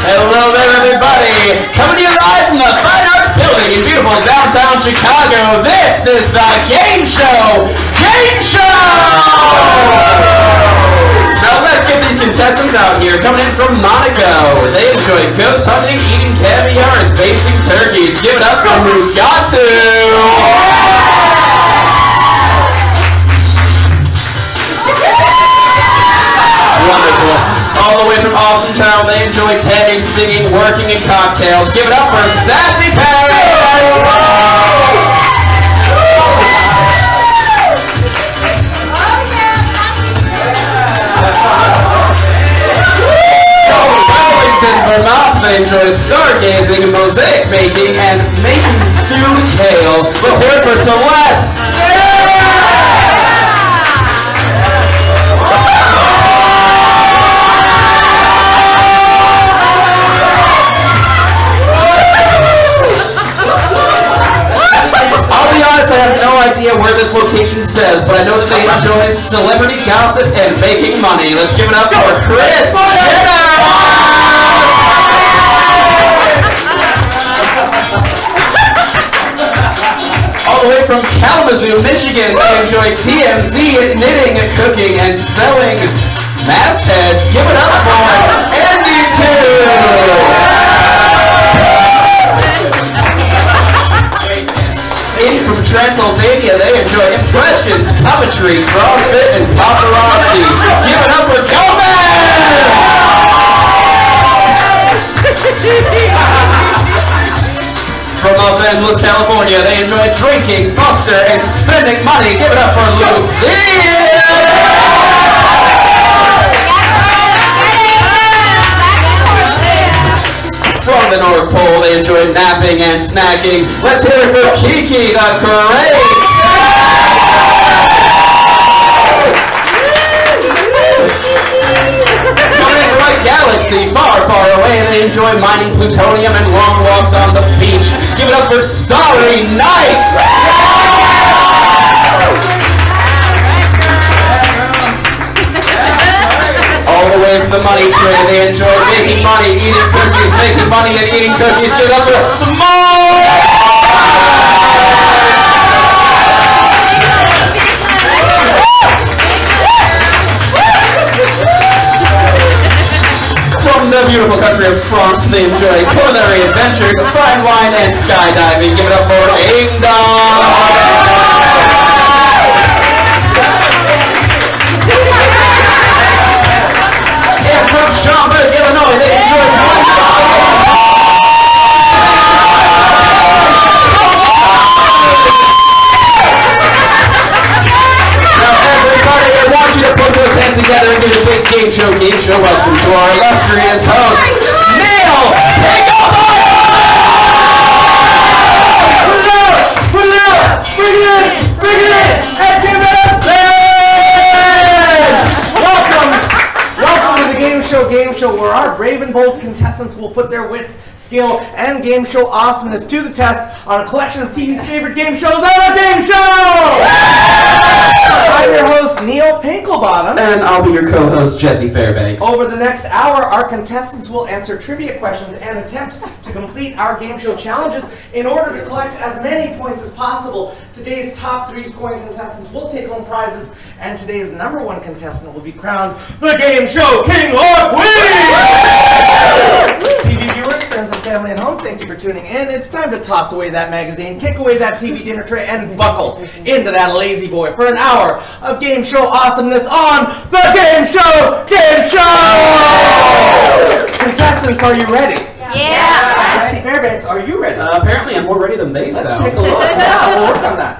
Hello there, everybody! Coming to you live from the Fine Arts Building in beautiful downtown Chicago, this is the Gameshow Gameshow! Now let's get these contestants out here. Coming in from Monaco, they enjoy ghost hunting, eating caviar, and basting turkeys. Give it up for Mugatu! Wonderful. All the way from Awesome Town, they enjoy tagging, singing, working, and cocktails. Give it up for Sassy Pants! From Wellington, Vermont, they enjoy stargazing, mosaic making, and making stewed kale. Let's hear it for Celeste! I have no idea where this location says, but I know that they enjoy celebrity gossip and making money. Let's give it up for Chris Jenner! All the way from Kalamazoo, Michigan, they enjoy TMZ, knitting, cooking, and selling mastheads. Give it up for Andy 2! From Transylvania, they enjoy impressions, puppetry, CrossFit, and paparazzi. Give it up for Gomez! From Los Angeles, California, they enjoy drinking, Buster, and spending money. Give it up for Lucille! From the North Pole, they enjoy napping and snacking. Let's hear it for Kiki the Great! Coming from a galaxy far, far away, they enjoy mining plutonium and long walks on the beach. Give it up for Starry Night! All the way from the money tray, they enjoy making money, eating cookies, making money, and eating cookies. Give it up for Small! From the beautiful country of France, they enjoy culinary adventures, fine wine, and skydiving. Give it up for Ingdong! From Schaumburg, Illinois, they enjoy Now everybody, I want you to put those hands together and give a big Gameshow Gameshow welcome to our illustrious host, Neil Pinklebottom! Bring it up! Bring it in! Bring it in! And give it up! Welcome to the Game Show, where our brave and bold contestants will put their wits, skill, and game show awesomeness to the test on a collection of TV's favorite game shows on a game show! I'm your host, Neil Pinklebottom. And I'll be your co-host, Louis Fairbanks. Over the next hour, our contestants will answer trivia questions and attempt to complete our game show challenges in order to collect as many points as possible. Today's top 3 scoring contestants will take home prizes, and today's #1 contestant will be crowned the Game Show King or Queen! TV viewers, friends, and family at home, thank you for tuning in. It's time to toss away that magazine, kick away that TV dinner tray, and buckle into that lazy boy for an hour of game show awesomeness on the Game Show Gameshow! Contestants, are you ready? Yeah. Fairbanks, are you ready? Apparently I'm more ready than they sound. Let's take a look. Yeah, we'll work on that.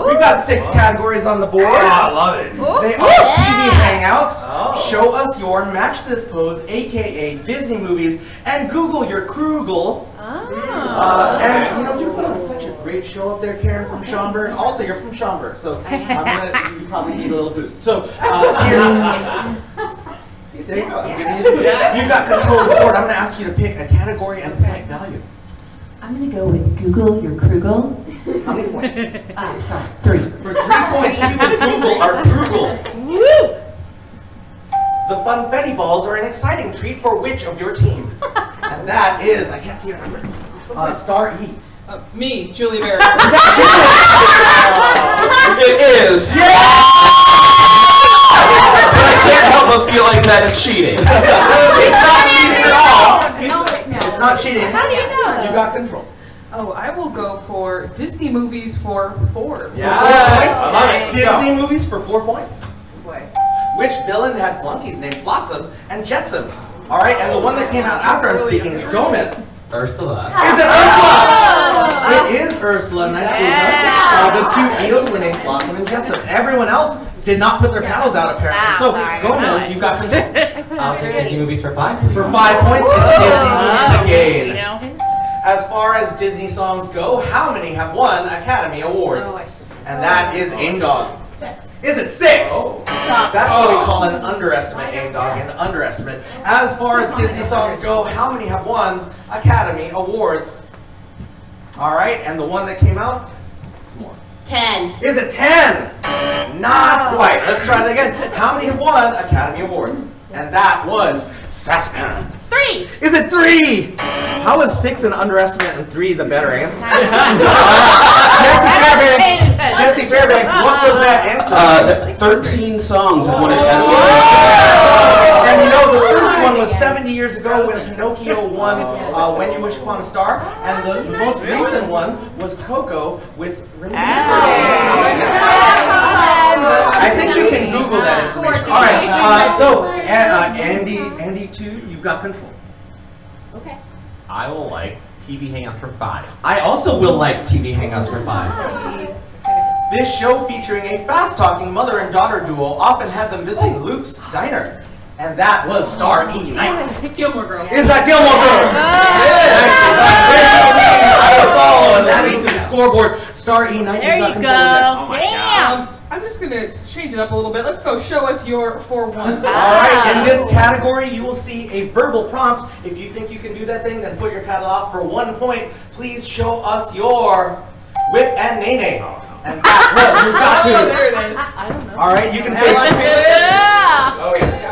We've got 6 categories on the board. I love it. They are TV hangouts. Show us your match this pose, aka Disney movies, and Google your Krugel. And you know, you put on such a great show up there, Karen from Schaumburg. Also, you're from Schaumburg, so you probably need a little boost. So here. See, there you go. I'm giving you You've got control of the board. I'm going to ask you to pick a category and point value. I'm going to go with Google your Krugel. How many points? Sorry, 3. For 3 points, you would Google our Krugel. The Funfetti balls are an exciting treat for which of your team? And that is, I can't see your number. Star E. Me, Julie Barry. It is. Yeah! But I can't help but feel like that is cheating. It's not cheating at all. It's not cheating. How do you know? You got control. Oh, I will go for Disney movies for 4. Yeah. Disney movies for 4 points. Boy. Which villain had flunkies named Flotsam and Jetsam? All right, and the one that came out after I'm speaking is Gomez. Ursula. Is it Ursula? It is Ursula. Nice to meet you. The 2 eels were named Flotsam and Jetsam. Everyone else did not put their paddles out apparently. So Gomez, you got control. I'll take Disney movies for 5. For 5 points, it's Disney movies again. As far as Disney songs go, how many have won Academy Awards? And that is Aim Dog. 6. Is it 6? That's what we call an underestimate, Aim Dog, an underestimate. As far as Disney songs go, how many have won Academy Awards? All right, and the one that came out? Some more. 10. Is it 10? Not quite. Let's try that again. How many have won Academy Awards? And that was Suspense. 3. Is it 3? How is 6 an underestimate and 3 the better answer? Jesse Fairbanks, what was that answer? 13 songs have won Academy Awards. And you know, the first one was 70 years ago when Pinocchio won When You Wish Upon a Star, and the most recent one was Coco with I think you can Google that information. All right, so Andy 2, you've got control. Okay. I will like TV Hangouts for 5. I also will like TV Hangouts for 5. This show featuring a fast-talking mother and daughter duo often had them visiting Luke's diner. And that was Star E Night. Gilmore Girls. Is that Gilmore Girls? I will follow and add it to the scoreboard. Star E Night. There you go. Oh my Damn. I'm just going to change it up a little bit. Let's go. Show us your 4-1. All right, in this category, you will see a verbal prompt. If you think you can do that thing, then put your paddle out for 1 point. Please show us your whip and nene. And that was Mugatu. Oh, there it is. I don't know. All right, you can face. Yeah. Oh, yeah.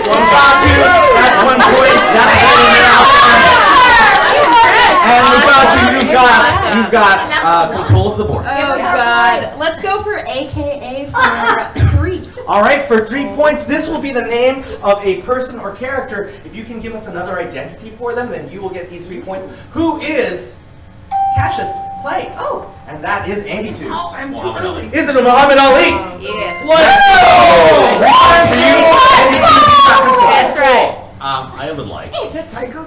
Mugatu, that's 1 point. That's and Mugatu, you've got control of the board. Oh God. Let's go for AKA for 3. All right, for 3 points, this will be the name of a person or character. If you can give us another identity for them, then you will get these 3 points. Who is Cassius Clay? Oh. And that is Andy 2. Oh, I'm too early. Is it a Muhammad Ali? Yes. Let's go! That's right. I would like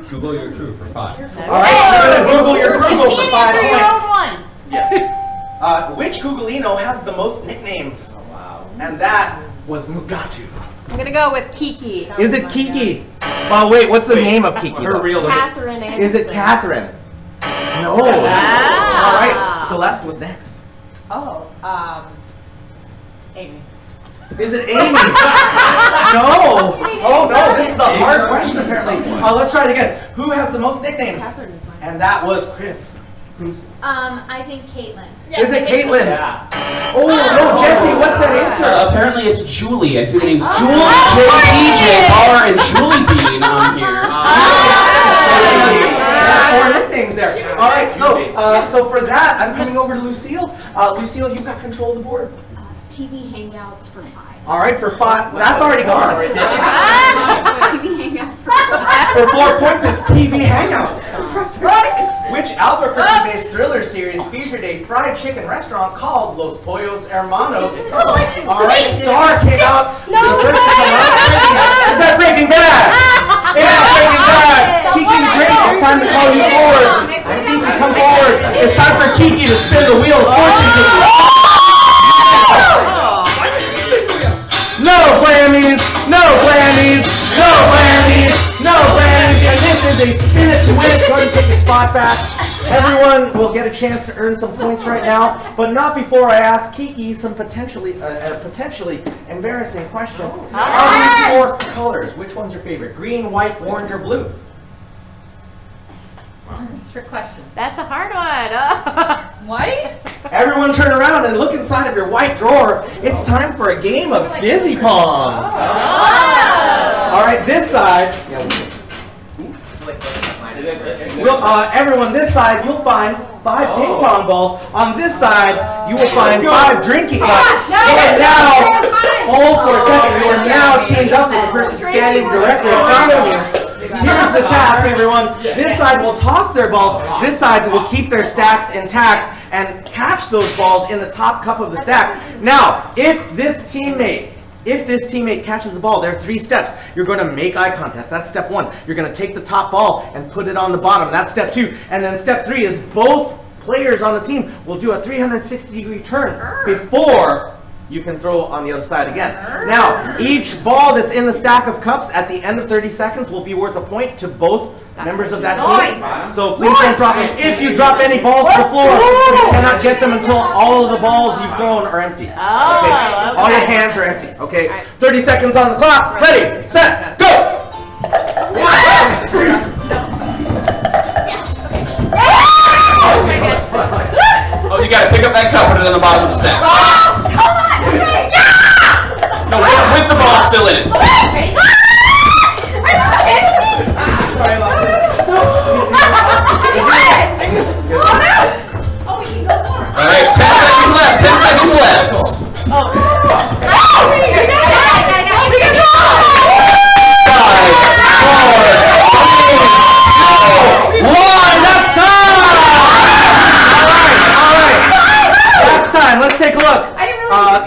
Google Your Crew for 5. All right, you're going to Google your Google for 5 Answer your own points. one. Which Googleino has the most nicknames? Oh, wow. And that was Mugatu. I'm gonna go with Kiki. Is it Kiki? Oh, wait, what's the name of Kiki? Her real name. Catherine Anderson. Is it Catherine? No. Ah. All right, Celeste was next. Oh, Amy. Is it Amy? No. Oh no, this is a hard question apparently. Let's try it again. Who has the most nicknames? Catherine is mine. And that was Chris. Who's? I think Caitlin. Is it Caitlin? Yeah. Oh no, Jesse, what's that answer? Apparently it's Julie. I see the names Julie, JJ, R, and Julie Bean on here. Four nicknames there. All right, so for that, I'm coming over to Lucille. Lucille, you've got control of the board. TV Hangouts for 5. All right, for 5, that's already gone. TV Hangouts For 4 points, it's TV Hangouts. Which Albuquerque-based thriller series featured a fried chicken restaurant called Los Pollos Hermanos? All right, Star came out. Is that Breaking Bad? It's Breaking Bad. Kiki the Great, it's time to call you forward. Kiki, come forward. It's time for Kiki to spin the wheel of fortune. No whammies, no whammies, no whammies, no whammies. And this is a spin it to win it. Go ahead and take your spot back. Everyone will get a chance to earn some points right now, but not before I ask Kiki some potentially embarrassing question. Of these 4 colors, which one's your favorite? Green, white, orange, or blue? Trick question. That's a hard one. White? Everyone turn around and look inside of your white drawer. It's time for a game of Dizzy Pong. All right, this side. Everyone, this side, you'll find 5 ping pong balls. On this side, you will find 5 drinking cups. You are now, hold for a second, you are now teamed up with the person standing directly in front of you. Here's the task, everyone. This side will toss their balls. This side will keep their stacks intact and catch those balls in the top cup of the stack. Now, if this teammate catches the ball, there are 3 steps. You're going to make eye contact. That's step 1. You're going to take the top ball and put it on the bottom. That's step 2. And then step 3 is both players on the team will do a 360-degree turn before you can throw on the other side again. Now, each ball that's in the stack of cups at the end of 30 seconds will be worth a point to both members of that team. So please don't drop them. If you drop any balls to the floor, you cannot get them until all of the balls you've thrown are empty. Okay? All your hands are empty. Okay? 30 seconds on the clock. Ready, set, go! Oh, you gotta pick up that cup, put it on the bottom of the stack. No, with the ball still in it. Alright, 10 seconds left, 10 seconds left. 5, 4, 3, 2, 1, that's time! Alright. That's time, let's take a look.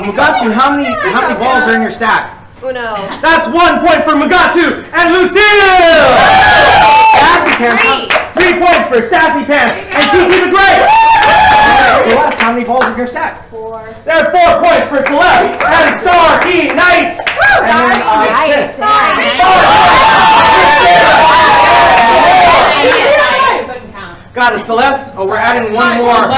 Mugatu, how many balls are in your stack? Uno. That's 1 point for Mugatu and Lucille! Sassy Pants, 3 points for Sassy Pants and Kiki the Great! Celeste, how many balls in your stack? 4. There are 4 points for Celeste and Starkey Knight! And then, got it, Celeste. Oh, we're adding 1 more.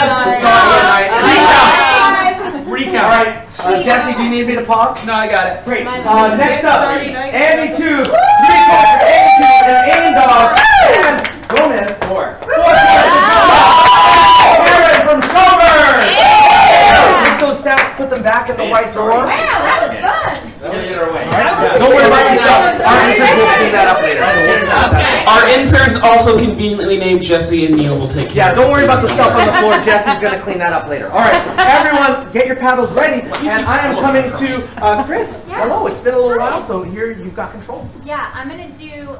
Recount. All right, Jesse, do you need me to pause? No, I got it. Great. Next up, Andy 2, 3 points for Andy 2 and Aim Dog and Gomez 4. 4 points Aaron from Shover. Take those stats, put them back in the white drawer. Wow, that was fun. Don't worry about yourself. Our interns will clean that up later. Our interns, also conveniently named Jesse and Neil, will take care. Yeah, don't worry about the stuff on the floor. Jesse's going to clean that up later. All right, everyone, get your paddles ready. And I am coming to Chris. Yeah. Hello, it's been a little while, so here you've got control. Yeah, I'm gonna do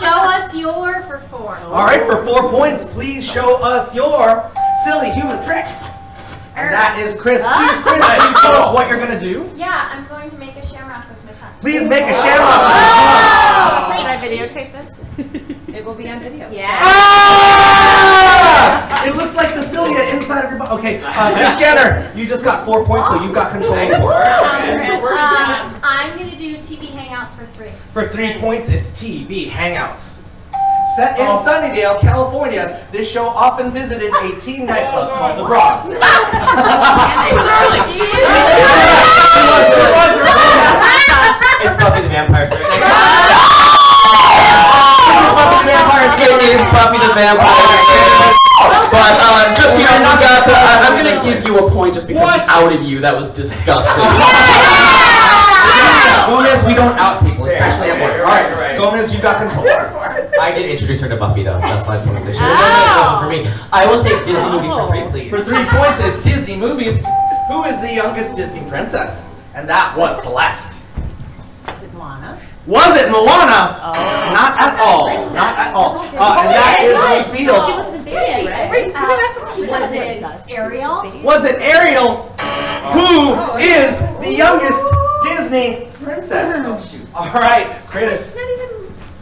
show us your for 4. All right, for 4 points, please show us your silly human trick. And that is Chris. Please, Chris, can you tell us what you're going to do? Yeah, I'm going to make a shamrock with my tongue. Please make a shamrock. Should I videotape this? It will be on video. Yeah. Ah! It looks like the cilia inside of your body. Okay, Miss Jenner, you just got 4 points, so you've got control. I'm going to do TV Hangouts for 3. For 3 points, it's TV Hangouts. Set in Sunnydale, California, this show often visited a teen nightclub called the Bronx. It's Buffy the Vampire Slayer. It is Buffy the Vampire Slayer. But just here, Mugatu, I'm going to give you a point just because I outed you. That was disgusting. Gomez, we don't out people, especially at work. All right, Gomez, you got control. I did introduce her to Buffy though, so that's why I just want to say she wasn't for me. I will take Disney movies for 3, please. For 3 points, it's Disney movies. Who is the youngest Disney princess? And that was Celeste. Is it Moana? Was it Moana? Oh. Not at all. Not at all. And that is Lucille. She was the baby, right? Was it Ariel? Was it Ariel? Who is the youngest Disney princess? Oh, shoot. All right, Chris. Not even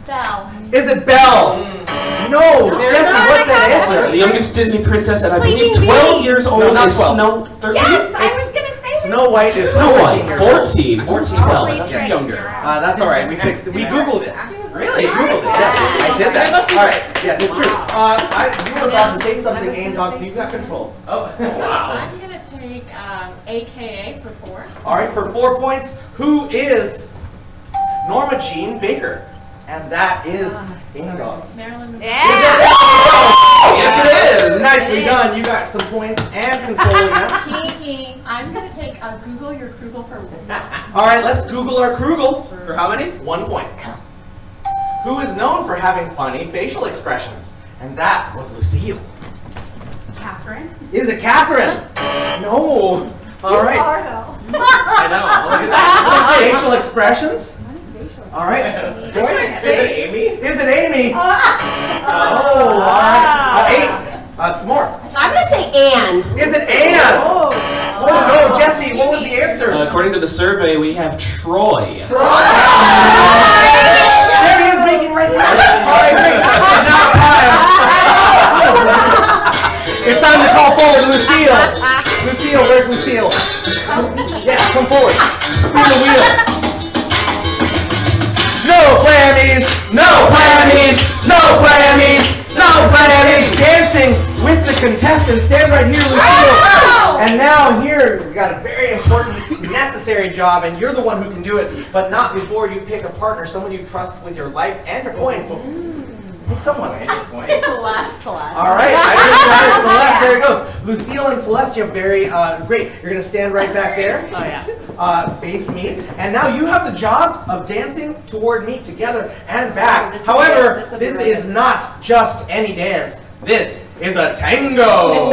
Belle. Is it Belle? No. Jesse, what's that answer? The youngest Disney princess, and I believe 12 years old, not is 12. Snow. 13? Yes, I was going to say Snow White is Snow White, 14. 14. That's 12. That's Right. younger. That's all right. We fixed it. We Googled it. Really? Googled it. Yes, I did that. All right. Yes, it's true. You were about to say something, Aim Dog, so you've got control. Oh, wow. I'm going to take AKA for 4. All right, for 4 points, who is Norma Jean Baker? and that is bingo. Marilyn. Yes, it is. Nicely done. You got some points and control again. I'm going to take Google your Krugel for All right, let's Google our Krugel. For how many? 1 point. Who is known for having funny facial expressions? And that was Lucille. Catherine. Is it Catherine? No. All right. I know. Look at that. Facial expressions? All right. Is it Amy? Is it Amy? Oh, all right. Some more. I'm gonna say Anne. Is it Anne? Oh no, Jesse, what was the answer? According to the survey, we have Troy. There he is making right there. All right, great. Now time. It's time to call forward Lucille. Lucille, where's Lucille? Yes, come forward. Spin the wheel. No whammies, no whammies, no whammies, no whammies. Dancing with the contestants. Stand right here, Lucille. And now here, we got a very important, necessary job, and you're the one who can do it, but not before you pick a partner, someone you trust with your life and your points. Pick someone. Celeste. All right, I just got it. Celeste, there it goes. Lucille and Celeste, you're very great. You're going to stand right back there. Oh, yeah. Face me. And now you have the job of dancing toward me together and back. This However, will be this really is not just any dance. This is a tango.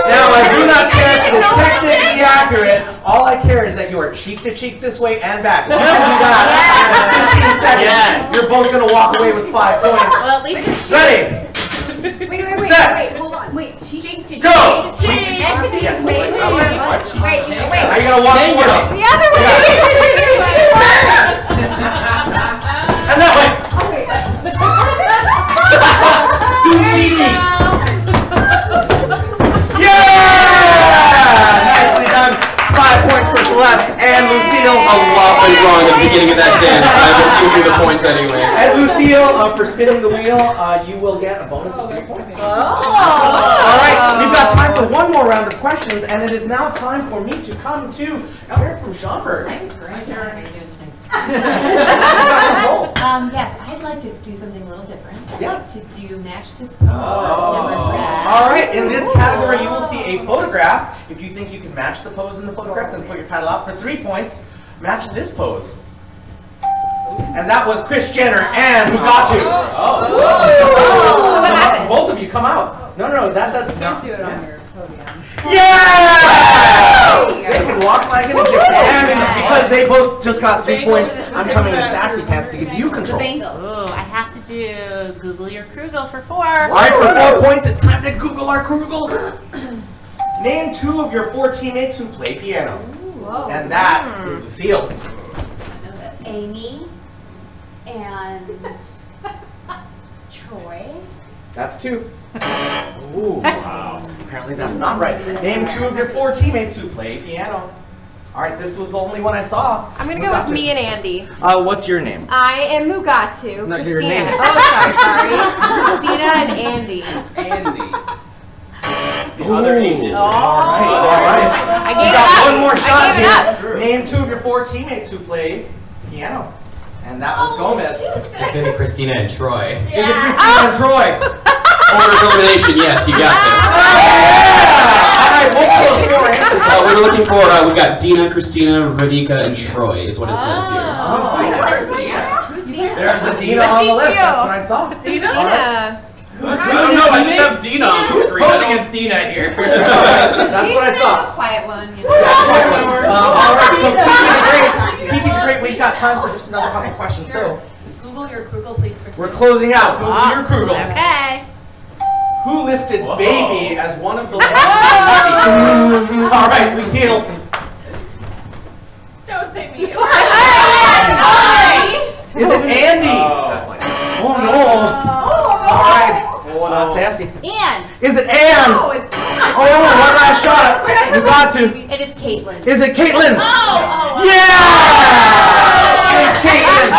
Now, I do not care if it is technically accurate. All I care is that you are cheek to cheek this way and back. If you can do that in 15 seconds, Yes. you're both going to walk away with 5 points. Well, at least it's Ready? Wait, Set. hold on. Wait, cheek to Go. cheek. Yes. Wait. Now you got to walk forward. The other way. And that way. Yeah! Nicely done. 5 points for Celeste and Lucille. A lot went wrong at the beginning of that dance. I will give you the points anyway. And Lucille, for spinning the wheel, you will get a bonus of 3 points. All right, we've got time for one more round of questions, and it is now time for me to come to Eric from Schaumburg. Yes, I'd like to do something a little different. Yes. To do match this pose. All right, in this category, you will see a photograph. If you think you can match the pose in the photograph, then put your paddle out for 3 points. Match this pose. And that was Kris Jenner and Mugatu. What happened? Both of you come out. No, that doesn't. Don't do it on your podium. Yeah! They can walk like an Egyptian. And because they both just got 3 points, I'm coming to Sassy Pants to give you control. Ooh, I have to do Google your Krugel for 4. All right, for 4 points, it's time to Google our Krugel. Name 2 of your 4 teammates who play piano. And that is Lucille. Amy and Troy. That's 2. Ooh, wow. Apparently that's not right. Name 2 of your 4 teammates who play piano. All right, this was the only one I saw. I'm gonna go with me and Andy. What's your name? I am Mugatu. No, your Christina. name. Oh, sorry. Christina and Andy. Andy. All right. I You gave it got up. one more I shot gave it here. up. Name 2 of your 4 teammates who play piano. And that was Gomez. It's gonna be Christina and Troy. Is it Christina and Troy? Order of elimination, yes, you got this. All right, what were those 4 answers? We're looking for, we've got Dina, Christina, Radhika, and Troy is what it says here. There's a Dina on the list. That's what I saw. Christina. No, I just have Dina on the screen. I don't think it's Dina here. That's what I saw. Quiet one. All right, so keeping great, we've got time for just another couple questions. So, Google your Krugel, please. we're closing out. Google your Krugel. Okay. Who listed baby as one of the letters of the All right, Lucille. Don't say me. Is it Andy? Oh no. All right. Sassy. Anne. Is it Anne? Oh, it's Oh, one last shot. You got to. It is Caitlin. Is it Caitlin? Oh. Yeah! It's Caitlin.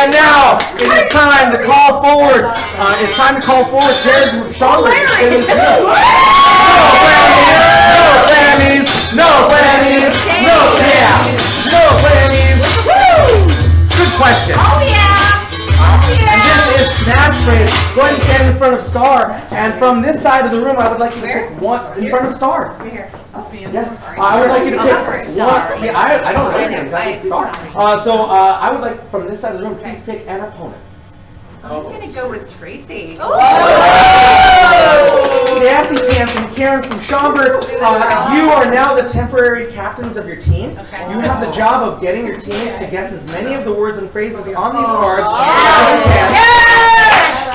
And now it is time to call forward. It's time to call forward pairs of Schaumburg. No whammies. No whammies. No whammies. No whammies. No whammies. Good question. And from this side of the room, I would like you to pick one in front of Star. Here. Yes, I would like you to pick one. See, I don't know anything. That's Star. So I would like from this side of the room, please pick an opponent. I'm gonna go with Tracy. Sassy Pants and Karen from Schaumburg, you are now the temporary captains of your teams. You have the job of getting your teammates to guess as many of the words and phrases on these cards as you can.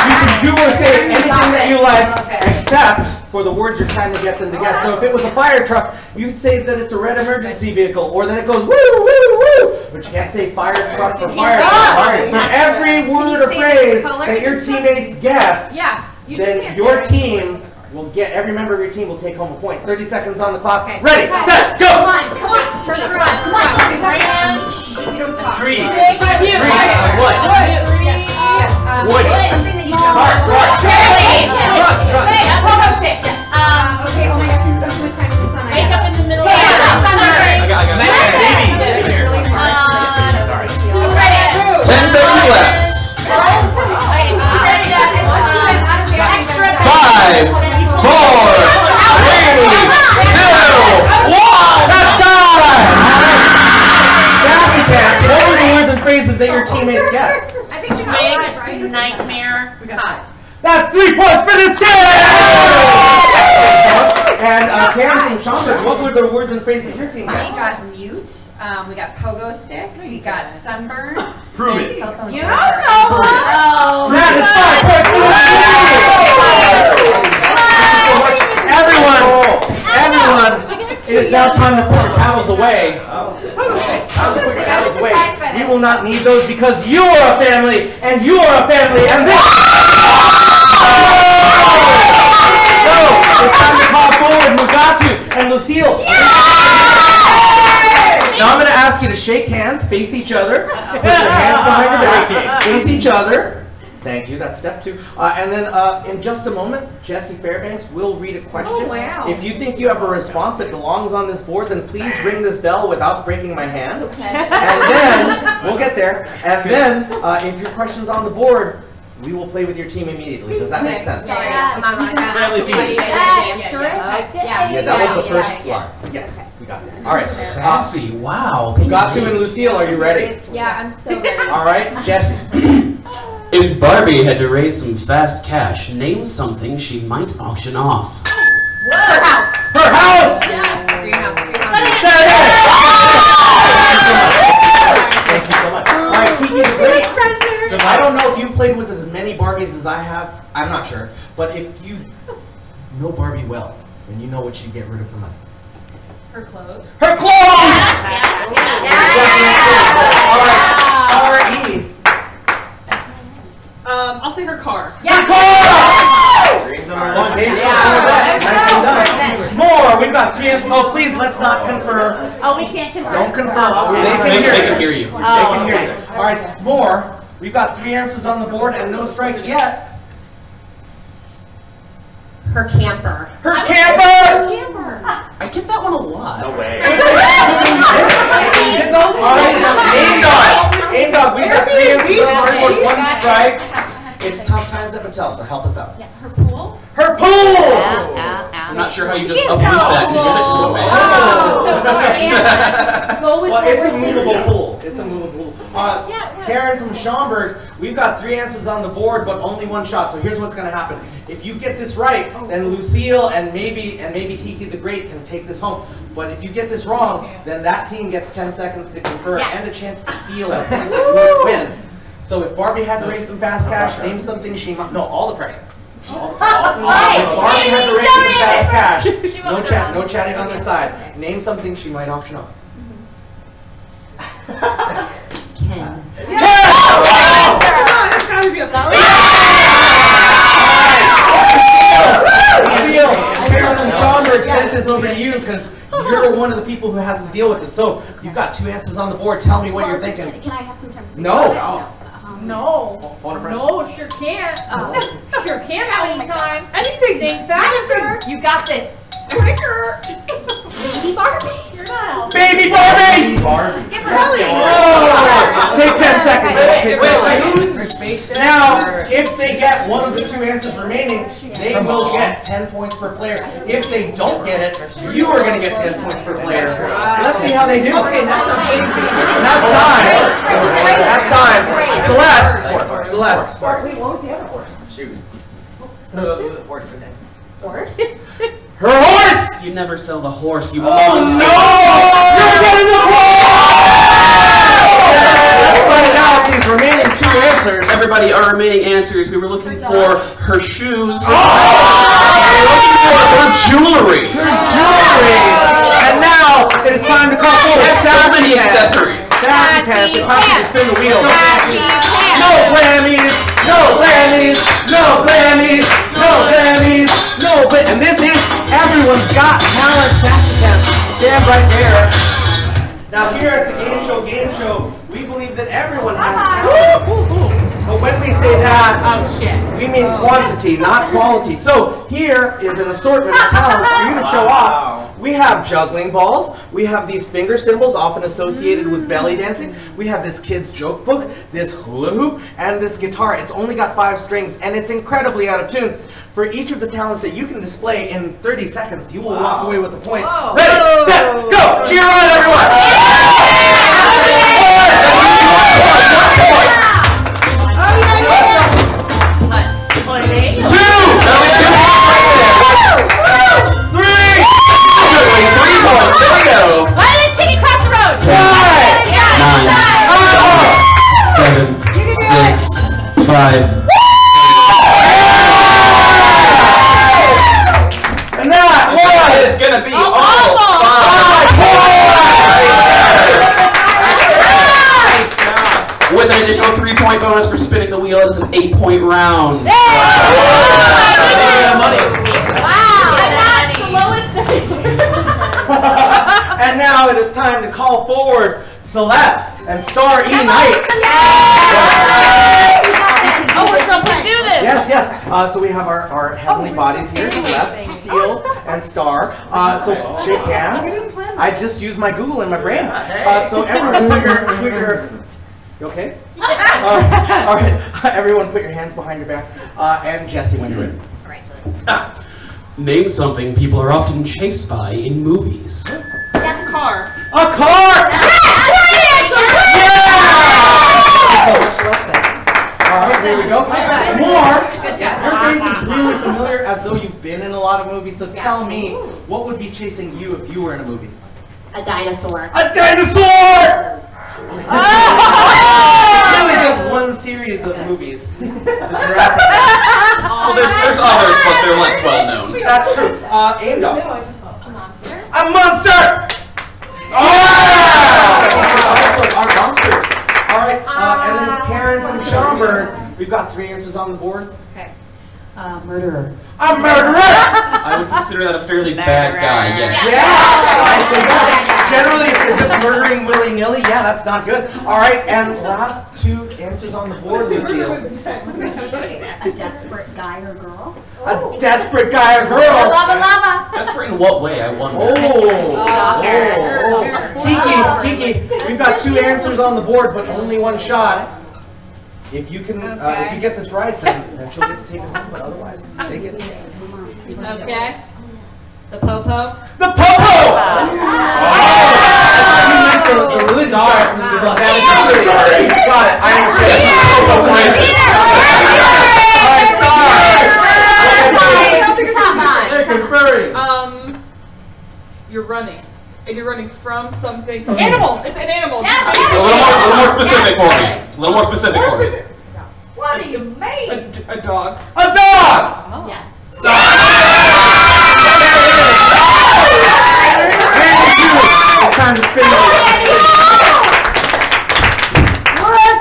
You can do or say anything that you like, except for the words you're trying to get them to guess. So if it was a fire truck, you'd say that it's a red emergency vehicle, or that it goes woo, woo, woo. But you can't say fire truck or fire truck. For every word or phrase that your teammates guess, then your team will get, every member of your team will take home a point. 30 seconds on the clock. Ready, set, go! Come on. Turn the front. Come on. You don't talk. Three. What? Wood. Something that you don't Truck. Okay, oh my gosh, you spent so much time with the sun. Makeup in the middle. I got it. Baby. 10 seconds left. 5, 4, 3, 2, 1. That's time! Sassy Pants, what were the words and phrases that your teammates guessed? I think she got nightmare. We got 5. That's 3 points for this team! And Karen from Schaumburg, what were the words and phrases your team We guessed? got mute, we got pogo stick, we got sunburn, Prove and it. cell phone You charger. don't know us. That is 5 points for the team! Everyone, it is now time to put your paddles away. We will not need those because you are a family, and you are a family, and this. So it's time to call forward Mugatu and Lucille. Now I'm going to ask you to shake hands, face each other, put your hands behind your back, face each other. Thank you, that's step 2. And then in just a moment, Louis Fairbanks will read a question. Oh, wow. If you think you have a response that belongs on this board, then please ring this bell without breaking my hand. Okay. And then, we'll get there, and then if your question's on the board, we will play with your team immediately. Does that make sense? Yeah, That was the first one. Yes, we got that. All right. Sassy, wow. Mugatu and Lucille, are you ready? Yeah, I'm so ready. All right, Jesse. If Barbie had to raise some fast cash, name something she might auction off. Her house. Her house! There it is! Thank you so much. All right, Kiki the Great. I don't know if you've played with as many Barbies as I have. I'm not sure. But if you know Barbie well, then you know what she'd get rid of for money. Her clothes. Her clothes! All right, R.E. I'll say her car. Her car! Number 1, Dave. Nicely done. S'more, we've got 3 answers. Oh, please, let's not confer. Oh, we can't confirm. Don't confirm. They can hear you. They can hear you. All right, S'more, we've got 3 answers on the board and no strikes yet. Her camper. Her camper! I get that one a lot. No way. All right, Aim Dog. Aim Dog, we've got 3 answers on the board, 1 strike. It's tough times at Mattel, so help us out. Yeah, her pool. Her pool! I'm not sure how you just uproot that and give it to a man. Go with Well, it's a her movable pool. It's a movable pool. Karen from Schaumburg, we've got 3 answers on the board, but only 1 shot. So here's what's going to happen. If you get this right, then Lucille and maybe Kiki the Great can take this home. But if you get this wrong, then that team gets 10 seconds to confer and a chance to steal and win. So if Barbie had to raise some fast cash, name something she might. No, all the pressure. If Barbie had to raise some fast cash. No chatting on this side. Name something she might auction off. Ken. It's gotta be a Karen from Schaumburg sent this over to you because you're one of the people who has to deal with it. So you've got 2 answers on the board. Tell me what you're thinking. Can I have some time to think No. about it? No. No, sure can't. Sure can't have any time. anything. Think faster. You got this. Quicker. Baby Barbie. You're not helping. Baby Barbie! Skip her. Take 10 seconds. Now, if they get one of the 2 answers remaining, they they will get 10 points per player. If they don't get it, you are going to get 10 points per player. Let's see how they do. Okay, that's a big That's time. That's time. Celeste. Wait, what was the other horse? Shoes. No, those were the horse today. Horse? Her horse! You never sell the horse, you Oh monster. no! You're getting the horse! Let's find out these remaining 2 answers. Everybody, our remaining answers, we were looking for her shoes. Oh! We were looking for her jewelry. Jewelry! And now it is time to call for It has so many accessories. Sassy pants. It's time to spin the wheel. Sassy pants. No glammies! No glammies! No glammies! No glammies! No but and this is Everyone's Got Talent Sassy Pants. Stand right there. Now here at the Game Show, we believe that everyone has talent. But when we say that, we mean quantity, not quality. So here is an assortment of talents for you to show off. We have juggling balls. We have these finger cymbals, often associated with belly dancing. We have this kid's joke book, this hula hoop, and this guitar. It's only got 5 strings, and it's incredibly out of tune. For each of the talents that you can display in 30 seconds, you will walk away with a point. Ready, set, go! Cheer on, everyone! With an additional 3-point bonus for spinning the wheel, it is an 8-point round. Wow, that's the lowest. And now it is time to call forward Celeste and Star E Knight. Oh, we're so good. Do this. Yes. So we have our heavenly bodies here, Celeste, Seals, and Star. So shake hands. I just used my Google in my brain. So everyone put your you okay? All right. Everyone put your hands behind your back. And Jesse, when you're ready. Name something people are often chased by in movies. Car. A car! Alright, there we go. More. Your face is really familiar as though you've been in a lot of movies, so tell me, what would be chasing you if you were in a movie? A dinosaur. A dinosaur! Really just one series of movies. The Jurassic Park. Well, there's others, but they're less well known. That's true. Aimdog. A monster? A monster! Oh! Our monster. Alright, and then Karen from Schaumburg. We've got 3 answers on the board. Okay. Murderer. A murderer! I would consider that a fairly bad guy, yes. Yeah! I think that. Generally, if you're just murdering willy-nilly, yeah, that's not good. Alright, and last 2 answers on the board, Lucille. A desperate guy or girl? A desperate guy or girl. Lava. Desperate in what way, I wonder? Kiki, we've got 2 answers on the board, but only 1 shot. If you can, if you get this right, then she'll get to take it home, but otherwise, take it. Okay. The Popo. The Popo! You meant the Louis Fairbanks. Got it, I understand. You're running. And you're running from something. Animal! It's an animal! A little more specific for me. A little more specific for me. What do you mean? A dog. A dog! Yes. It's time to spin the wheel. What?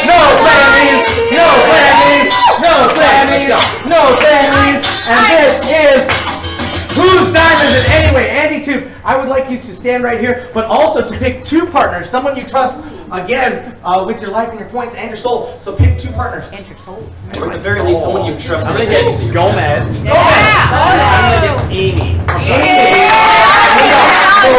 No glammies! No glammies! No glammies! No glammies! And this is Whose Time Is It Anyway? Andy Tube, I would like you to stand right here, but also to pick 2 partners, someone you trust, again, with your life and your points and your soul. So pick 2 partners. And your soul. Or at the very least, someone you trust. I'm gonna get Gomez. Amy. I'm gonna get Amy. Amy. So,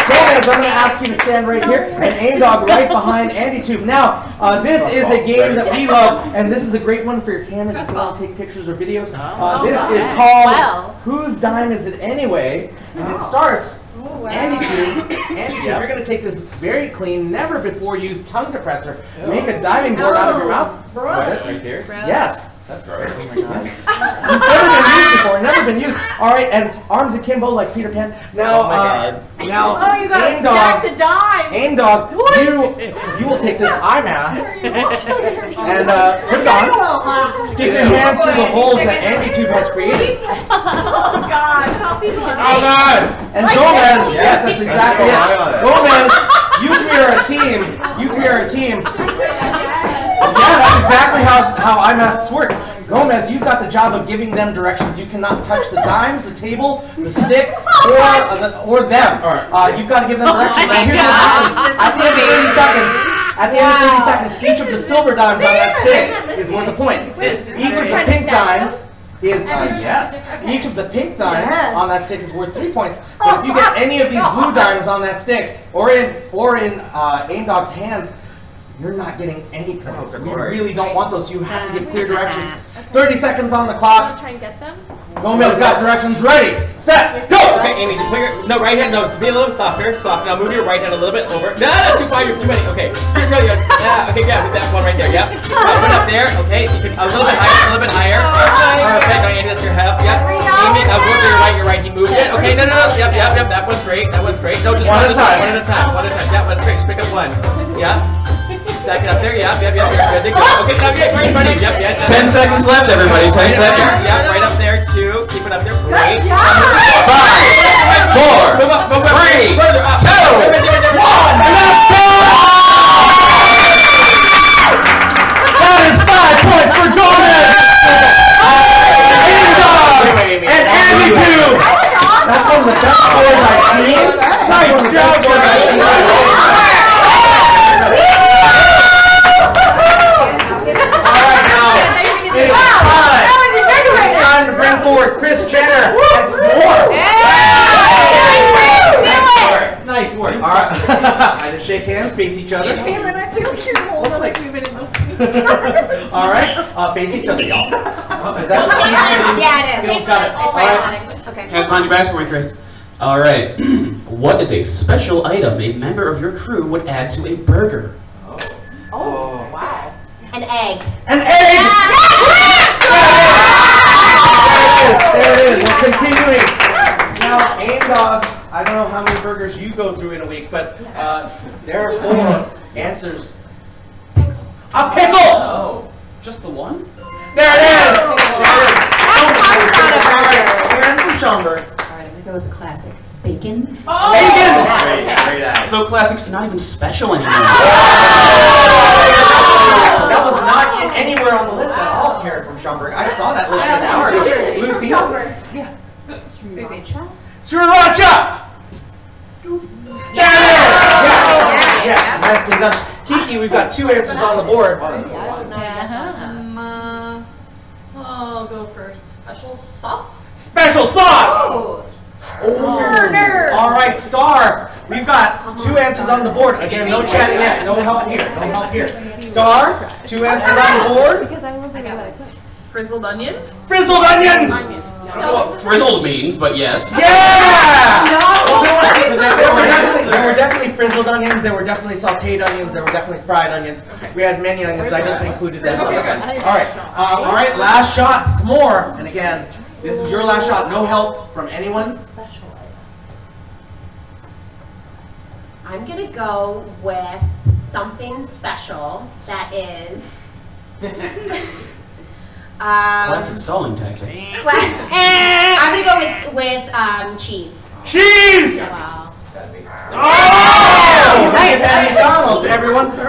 Gomez, I'm going to ask you to stand right here, and A-Dog right behind Andy Tube. Now, this is a game that we love, and this is a great one for your cameras if you want to take pictures or videos. This is called Whose Dime Is It Anyway? And it starts, Andy Tube, you're going to take this very clean, never before used tongue depressor, make a diving board out of your mouth. Right here? Yes. That's gross. Oh my gosh. Never been used before, never been used. All right, and arms akimbo like Peter Pan. Now, now, Oh, you gotta stack the dimes. A-Dog, you will take this eye mask and put it on. Stick your hands through the holes that Andy Tube has created. Oh God, how people are. Oh God! And Gomez, yes, that's exactly it. Gomez, you three are a team. You three are a team. Yeah, that's exactly how eye masks work. Gomez, you've got the job of giving them directions. You cannot touch the dimes, the table, the stick, or them. You've got to give them directions. Now, here's what happens. At the end of 30 seconds, each of the silver dimes on that stick is worth a point. Each of the pink dimes is, each of the pink dimes on that stick is worth 3 points. But if you get any of these blue dimes on that stick, or in A-Dog's hands, you're not getting any points. We really don't want those. You have to give clear directions. 30 seconds on the clock. Try and get them. Gomez got directions ready, set, go! Okay, Amy, just put your right hand. No, be a little softer. Now move your right hand a little bit over. No, too far. You're too many. Okay, you're really good. Yeah. Okay, yeah, with that one right there. Yep. Put up there. Okay, you can a little bit higher. A little bit higher. Okay, no, Andy, that's your half. Yep. Amy, now move to your right. Your right. He moved it. Okay, no. Yep. That one's great. That one's great. No, just one at a time. One at a time. Yeah, that's great. Just pick up one. Yeah. Stack it up there, yep, you're good to go. Okay, now get right in front of you. Yep. 10 seconds left, everybody. 10 seconds. Yeah, right up there, 2. Keep it up there. Great. 5, 4, 3, 2, 1. That is 5 points for Gomez! And Andy Tube! That's one of the best scores I've seen. Nice job, guys! It's time to bring forward Chris Jenner and S'more. Nice work. All right. I just shake hands, face each other. Caitlin, I feel like you're older like we've been in this. All right, face each other, y'all. Is that the Yeah, it is. Got it. All right. Okay. Hands behind your backs for me, Chris. All right. What is a special item a member of your crew would add to a burger? Oh, wow. An egg. An egg! There it is. We're continuing. Now, A-Dog, I don't know how many burgers you go through in a week, but there are 4 answers. A pickle! Oh, just the one? There it is! Aaron from Schaumburg. Alright, I'm gonna go with the classic. Bacon. Oh! Bacon! Great. So classic's not even special anymore. That was not anywhere on the list at all, Karen from Schaumburg. I saw that list an hour ago. Lucy? Sriracha! There it is! Yes, nicely done. Kiki, we've got 2 answers on the board. I'll go for special sauce. Special sauce! All right, Star. We've got 2 answers on the board. Again, no chatting yet. No help here. No help here. Star, 2 answers on the board. Because I won't forget what I put. Frizzled onions. Frizzled onions! Well, frizzled means, but yes. Yeah! There were definitely frizzled onions. There were definitely sauteed onions. There were definitely fried onions. We had many onions. I just included them. All right. Last shot. S'more. And again, this is your last shot. No help from anyone. I'm gonna go with something special that is. Classic stalling tactic. I'm gonna go with cheese. Cheese! Wow. Oh! Hey, McDonald's, everyone. We know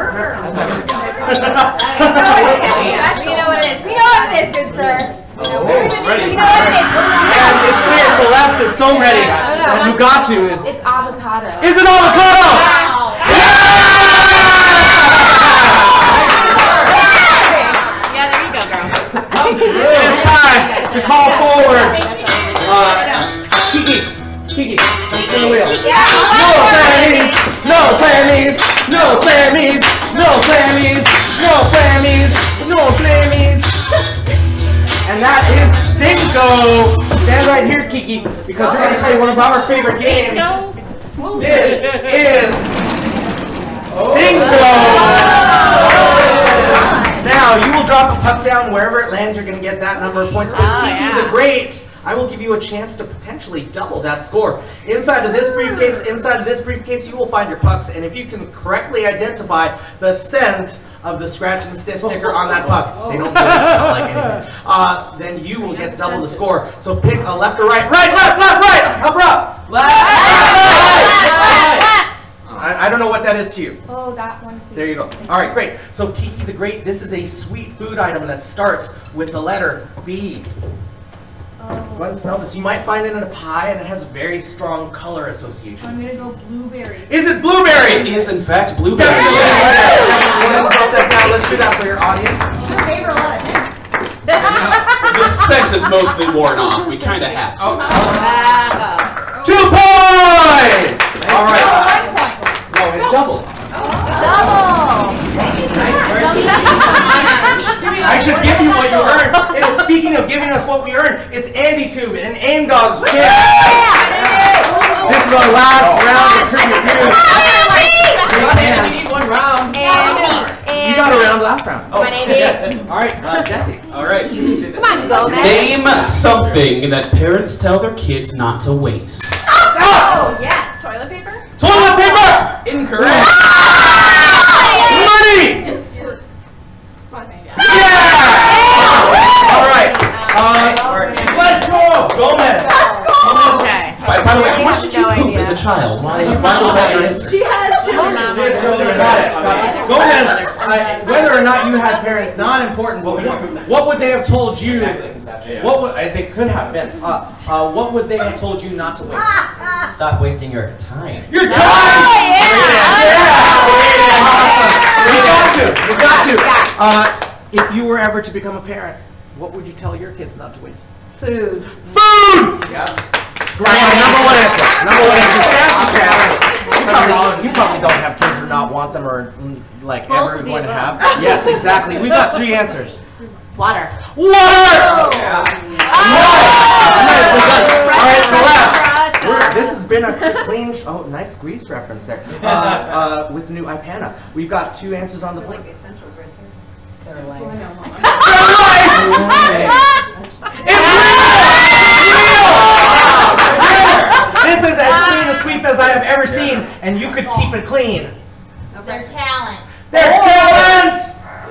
what it is. We know what it is, good sir. We know what it is. And it's clear, Celeste is so ready. And Mugatu is. It's avocado. Is it avocado? Wow. Yeah, there you go, girl. It's time to call forward Kiki, come spin the wheel. Your no clammies, no clammies, no clammies, no clammies, no clammies. And that is Stinko. Stand right here, Kiki, because we're going to play one of our favorite games. This is Stinko. Now, you will drop a puck down wherever it lands. You're going to get that number of points. But Kiki the Great, I will give you a chance to potentially double that score. Inside of this briefcase, you will find your pucks. And if you can correctly identify the scent of the scratch and sniff sticker on that puck, they don't really smell like anything, then you will get double the score. So pick a left or right. Right, left, left, right. Up, up. Left. I don't know what that is to you. Oh, that one. There you go. All right, great. So Kiki the Great, this is a sweet food item that starts with the letter B. Go ahead and smell this. You might find it in a pie, and it has very strong color association. I'm gonna go blueberry. Is it blueberry? It is in fact blueberry. Yes. Go ahead and melt that down. Let's do that for your audience. You favor a lot of hints. The scent is mostly worn off. We kind of have to. 2 points. All right. No, it's double. I should give you what you earned. And speaking of giving us what we earned, it's Andy Tube and Aim Dog's chip. This is our last round of Trivia Feud. We need one round. You got a round last round. Come on, Andy. All right, Jesse. All right. Come on, go, man. Name something that parents tell their kids not to waste. Oh, yes. Toilet paper? Toilet paper! Incorrect. Money! Yeah! All right. Let's go! Gomez. Okay. By the way, how much did you poop as a child? Why was that your answer? She has children. Got it. Gomez, whether or not you had parents, not important, but what would they have told you? What would they could have been? What would they have told you not to waste? Stop wasting your time. Your time! You got to. If you were ever to become a parent, what would you tell your kids not to waste? Food. Food! Yeah. Number one answer. You probably don't have kids or not want them or like ever going to have. Yes, exactly. We got 3 answers. Water. Water! All right, Celeste. This has been a clean, nice Grease reference there. With the new Ipana. We've got 2 answers on the board. This is as clean a sweep as I have ever seen, and you could keep it clean. Their talent. Their talent!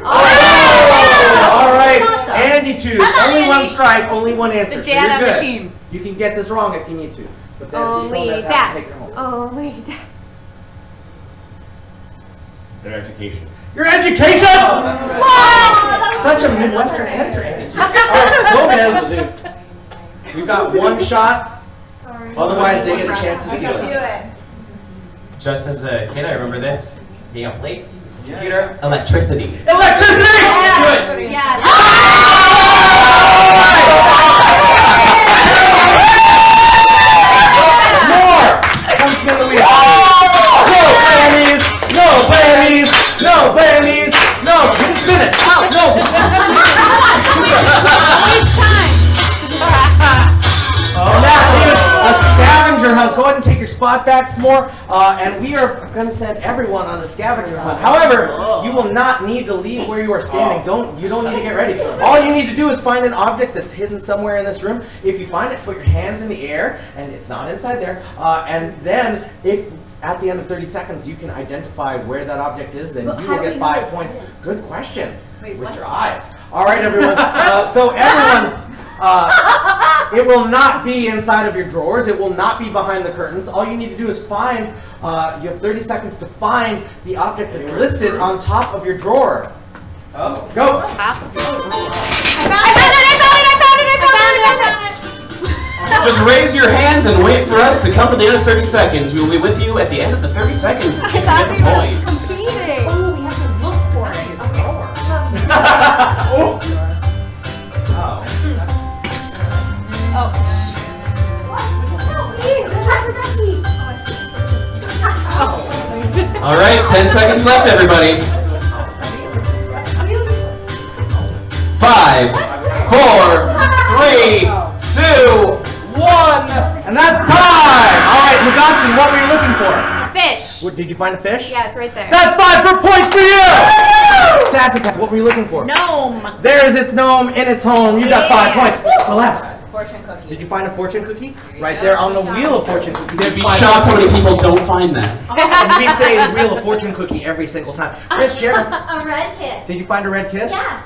All right, Andy too. Only 1 strike, only 1 answer. The dad so on you're the good. team. You can get this wrong if you need to. But then Only Gomez has to dad. take it home. Only dad. Their education. Your education? What? Such a Midwestern answer, Andy. All right, Gomez. You've got 1 shot. Otherwise, they get a chance to steal it. Just as a kid, I remember this being a plate, computer, electricity. Electricity! Yes. Yes. More! Come spin the wheel. No Grammys! No Grammys! No Grammys! No! Spin it! No! That is a scavenger hunt. Go ahead and take your spot back some more. And we are going to send everyone on the scavenger hunt. However, you will not need to leave where you are standing. You don't need to get ready. All you need to do is find an object that's hidden somewhere in this room. If you find it, put your hands in the air, and it's not inside there. And then, if at the end of 30 seconds you can identify where that object is, then you will get 5 points. Good question. With your eyes. All right, everyone. So everyone. It will not be inside of your drawers. It will not be behind the curtains. All you need to do is find, you have 30 seconds to find the object that's listed on top of your drawer. Oh. Go. I found it. Just raise your hands and wait for us to come to the end of 30 seconds. We will be with you at the end of the 30 seconds to get the points. Competing. Oh, we have to look for it. All right, 10 seconds left, everybody. 5, 4, 3, 2, 1, and that's time! Alright, Mugatu, what were you looking for? Fish. Did you find a fish? Yeah, it's right there. That's 5 points for you! Sassy Cats, what were you looking for? Gnome. There's its gnome in its home. You got 5 points. Celeste, Fortune cookie. did you find a fortune cookie? Right there on the wheel of fortune cookie. You'd be shocked how many people don't find that. We say the wheel of fortune cookie every single time. Chris, Jared, A red kiss. did you find a red kiss? Yeah.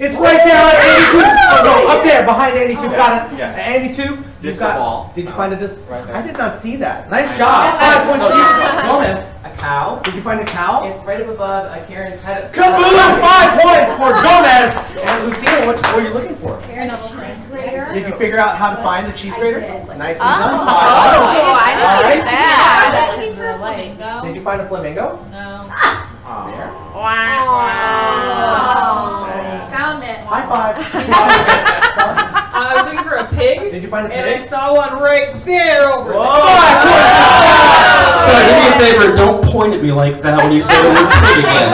It's right there on 82. Oh, no, up there behind 82. Got it. Yes. 82. Disco ball. Did you find a disc? Right there. I did not see that. Nice job. 5 points for you. Gomez, A cow. did you find a cow? It's right up above Karen's head. Kaboom! 5 points for Gomez. And Lucille, what were you looking for? Did you figure out how to find the cheese grater? Nicely done. 5 points. I didn't All right. get that. I was looking for a flamingo. Did you find a flamingo? No. There. Found it. High five. I was looking for a pig. Did you find a And I pig? saw one right there over there. Star, do me a favor, don't point at me like that when you say the word pig again.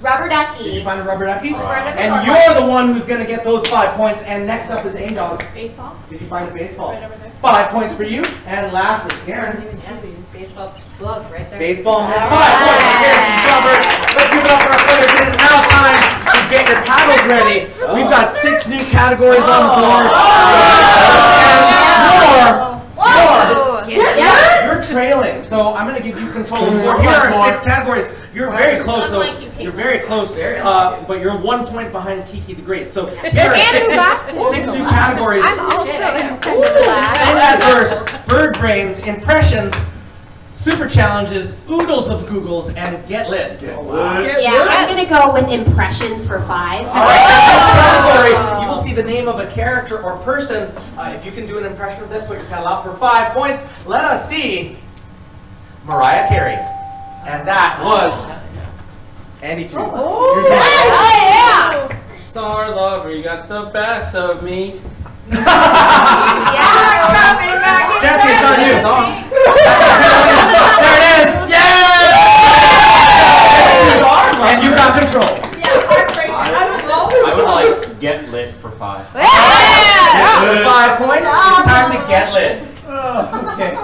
Rubber Did ducky. you find a rubber ducky? Right And you're the one who's going to get those 5 points. And next up is A-Dog. Baseball. Did you find a baseball? Right over there. 5 points for you. And last is Karen. Baseball glove right there. Baseball. 5 points for Karen Strawberry. Let's give it up for our players. It is now time to get your paddles ready. We've got 6 new categories on the board. And you're trailing, so I'm going to give you control of the board. Here are 6 categories. You're very close, though. You're very close, but you're 1 point behind Kiki the Great. So here are 6 new categories. I'm also in second class. Sin Adverse, Bird Brains, Impressions, Super Challenges, Oodles of Googles, and Get Lit. Yeah, I'm gonna go with impressions for 5. Alright, in this category, you will see the name of a character or person. If you can do an impression of them, put your paddle out for 5 points. Let us see Mariah Carey. And that was Andy Two. Star lover, you got the best of me. Jesse, it's on you. There it is. Yeah! And you got control. I would like get lit for 5. 5 points. It's time to get lit. Okay.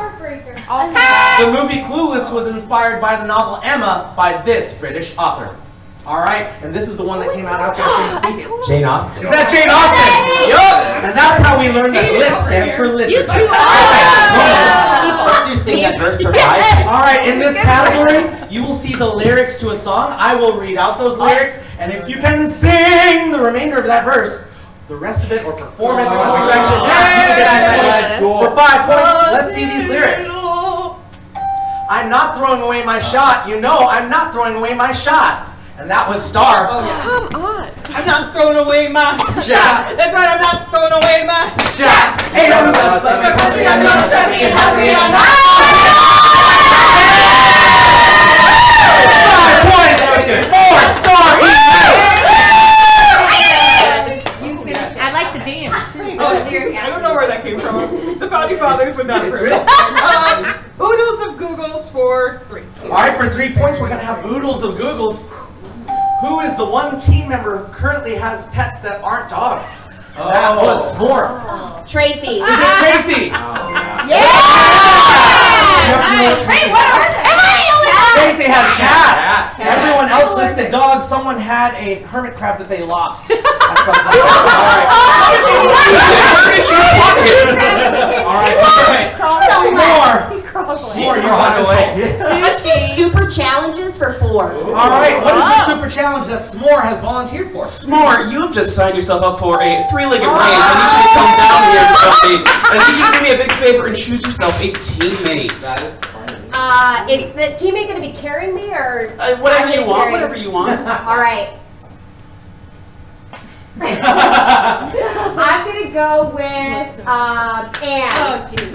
The movie Clueless was inspired by the novel Emma by this British author. Alright, and this is the one that came out after I finished speaking. Jane Austen. Is that Jane Austen? Yup! And that's how we learned that lit stands for literature. Let's do sing that verse for 5. Alright, in this category, you will see the lyrics to a song. I will read out those lyrics, and if you can sing the remainder of that verse, the rest of it, or perform it to perfection, you will get these points. For 5 points, let's see these lyrics. I'm not throwing away my shot. You know I'm not throwing away my shot. And that was Star. Oh, yeah. Come on. I'm not throwing away my shot. That's right, I'm not throwing away my shot. Hey, I'm not country. I'm not happy. I'm not. 5 points. 4 Star. I like the dance too. Oh, I don't know where that came from. The Founding Fathers would not approve. Oodles of Googles for 3. Alright, for 3 points, we're going to have Oodles of Googles. Who is the one team member who currently has pets that aren't dogs? And that was S'more. Tracy. Is it Tracy? Yeah! Hey, what are they? Tracy has cats. Everyone else listed dogs. Someone had a hermit crab that they lost at some point. Alright. S'more, you're on the way. Let's do super challenges for 4. Alright, what is the super challenge that S'more has volunteered for? S'more, you have just signed yourself up for a 3-legged race. I need you to come down here and I need you to do me a big favor and choose yourself a teammate. Is the teammate going to be carrying me or? Whatever you want, whatever you want. All right. I'm going to go with Anne. Oh, jeez.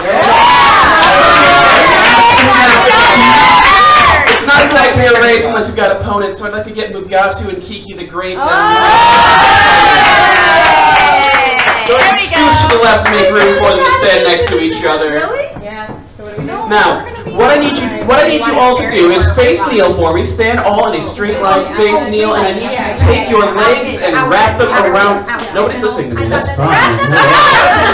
It's not exactly a race unless you've got opponents, so I'd like to get Mugatu and Kiki the Great down there. Go ahead and scooch to the left and make room for them to stand next to each other. Really? Yes. So what do we Now, what I need you all to do is face kneel for me. Stand all in a straight line, face kneel, and I need you to take your legs and wrap them around. Nobody's listening to me. That's fine.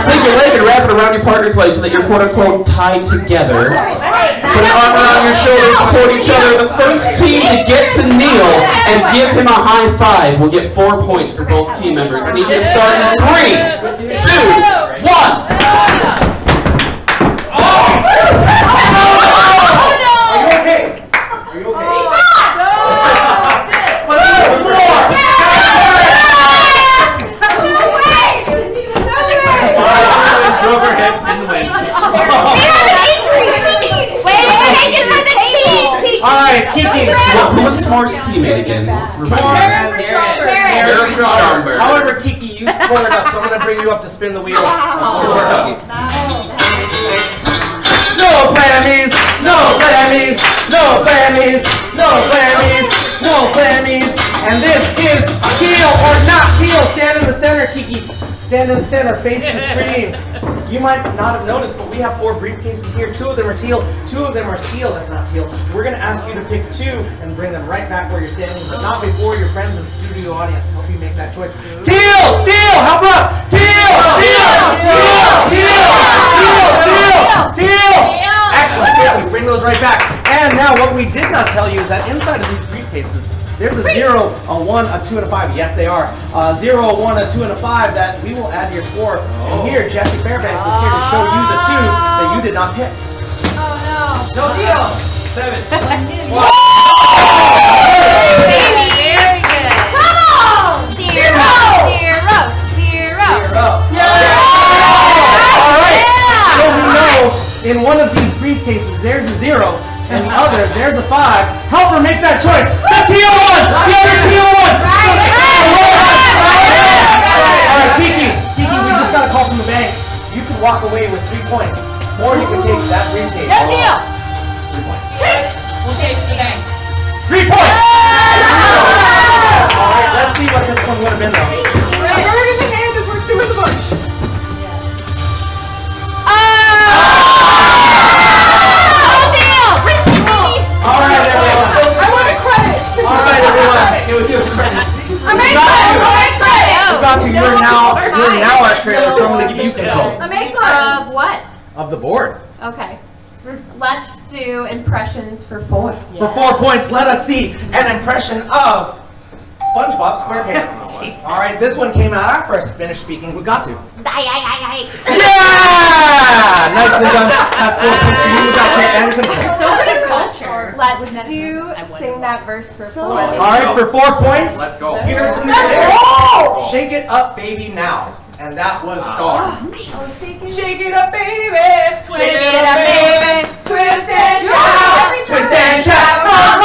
Take your leg and wrap it around your partner's leg so that you're quote unquote tied together. Put an arm around your shoulders, support each other. The first team to get to kneel and give him a high five will get 4 points for both team members. I need you to start in 3, 2, 1. Alright, Kiki. Who was Smart's teammate again? However, Kiki, you pulled it up, so I'm going to bring you up to spin the wheel. No Grammys, no Grammys, no Grammys, no Grammys, no Grammys. And this is teal or not teal. Stand in the center, Kiki. Stand in the center, face the screen. You might not have noticed, but we have 4 briefcases here. 2 of them are teal, 2 of them are steel. That's not teal. We're going to ask you to pick 2 and bring them right back where you're standing, but not before your friends and studio audience help you make that choice. Teal! Steel! How about teal! Teal! Excellent. Good. We bring those right back. And now what we did not tell you is that inside of these briefcases, there's a 0, a 1, a 2, and a 5. Yes, they are. 0, a 1, a 2, and a 5 that we will add to your score. And here, Louis Fairbanks is here to show you the 2 that you did not pick. Oh No deal. 7. no. Very good. Come on. 0, 0, 0. All right. So we know in one of these briefcases there's a 0. And the other, there's a 5. Help her make that choice. The teal one! The other teal one! Alright, Kiki, we just got a call from the bank. You can walk away with 3 points. Or you can take that briefcase. No deal. 3 points. We'll take the bank. 3 points! Alright, let's see what this one would have been though. A bird in the hand is worth 2 in the bush. Alright, everyone. I want a credit. Alright, everyone. It was just credit. We got you. You're now our trailer, so I'm going to give you control Of what? of the board. Okay. Let's do impressions for 4. For 4 points, let us see an impression of SpongeBob SquarePants. Alright, this one came out after I finished speaking. We got to. Yeah! Nicely done. That's 4 points to you. Got to and control. So good culture. Let's do sing that verse for 4. Alright, for 4 points, Let's go. here's the music. Shake it up, baby, now. And that was Stars. Shake it up, baby. Twist it up, baby. Twist and shout. Twist and shout. Come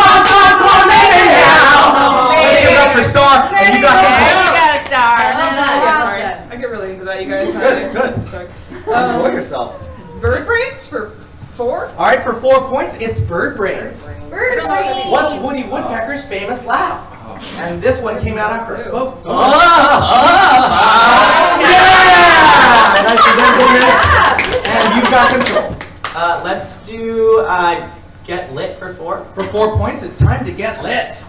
on, baby, now. Give it up for Star. And you got control. got a star. I get really into that, you guys. Good. Sorry. Enjoy yourself. Bird brains for 4. Alright, for 4 points, it's Bird Brains. Bird brains. What's Woody Woodpecker's famous laugh? And this one came out after I spoke. Yeah! Nicely done, Dennis. And you got control. Let's do Get Lit for 4. For 4 points, it's time to get lit.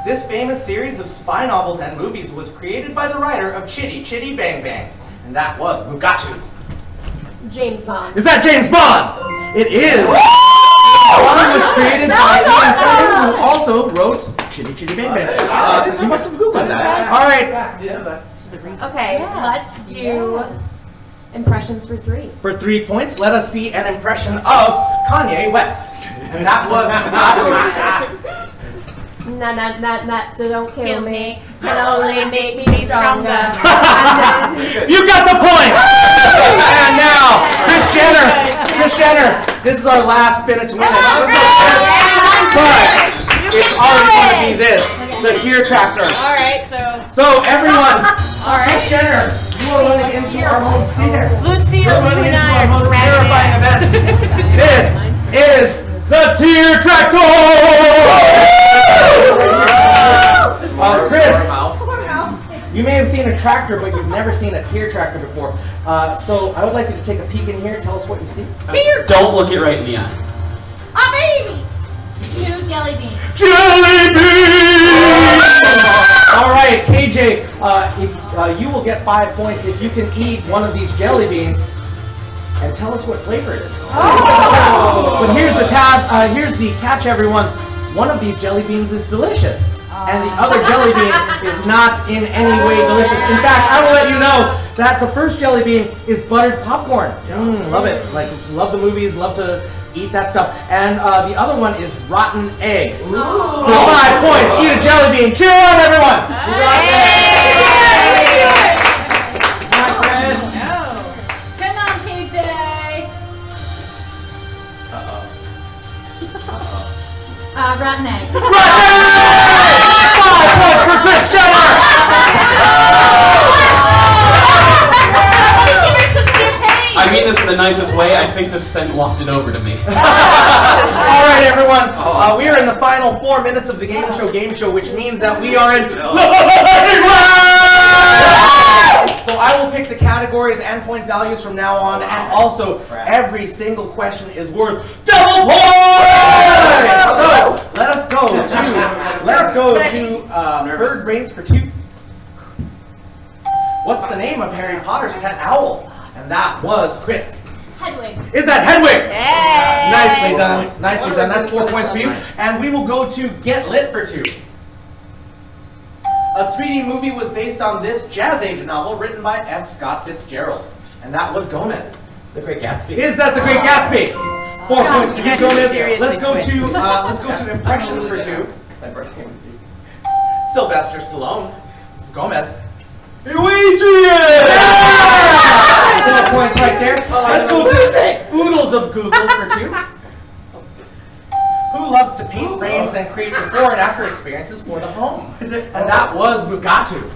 This famous series of spy novels and movies was created by the writer of Chitty Chitty Bang Bang. And that was Mugatu. James Bond. Is that James Bond? It is! Bond was created by Ian Fleming, who also wrote Chitty Chitty Bang Bang. You must have Googled that. Alright. Okay, let's do impressions for 3. For 3 points, let us see an impression of Kanye West. And that was Mugatu. Don't kill me. Can only make me stronger. You got the point! And now, Chris Jenner, this is our last spin to win it. But it's already going to be this, the tear tractor. Alright, So everyone, Chris Jenner, you are running into our most Lucille, running you and into I our are most terrifying dragging event. This is the tear tractor! Chris, you may have seen a tractor, but you've never seen a tear tractor before. So I would like you to take a peek in here. Tell us what you see. Don't look it right in the eye. A baby! 2 jelly beans. Jelly beans! All right, KJ, you will get 5 points if you can eat one of these jelly beans and tell us what flavor it is. Oh. But here's the task. Here's the catch, everyone. One of these jelly beans is delicious, and the other jelly bean is not in any way delicious. In fact, I will let you know that the first jelly bean is buttered popcorn. Love it. Like, love the movies, love to eat that stuff. And the other one is rotten egg. For 5 points, eat a jelly bean. Cheer on, everyone! You got it. My friends. Come on, PJ. Rotten egg. Rotten egg! 5 points for Chris Jenner! I mean this in the nicest way. I think the scent wafted over to me. All right, everyone. We are in the final 4 minutes of the Game Show, which means that we are in lightning round! So I will pick the categories and point values from now on, and also every single question is worth double points. So let us go to Bird Brains for 2. What's the name of Harry Potter's pet owl? And that was Chris. Hedwig. Is that Hedwig? Yay! Nicely done. Nicely done. That's 4 points for you. And we will go to Get Lit for 2. A 3D movie was based on this jazz agent novel written by F. Scott Fitzgerald. And that was Gomez. The Great Gatsby. Is that The Great Gatsby? 4 points for you, Gomez. Let's go to Impressions for 2. Sylvester Stallone. Gomez. Adrian! 4 points right there. Let's go to Oodles of Google for 2. Who loves to paint frames and create before and after experiences for the home? And that was Mugatu.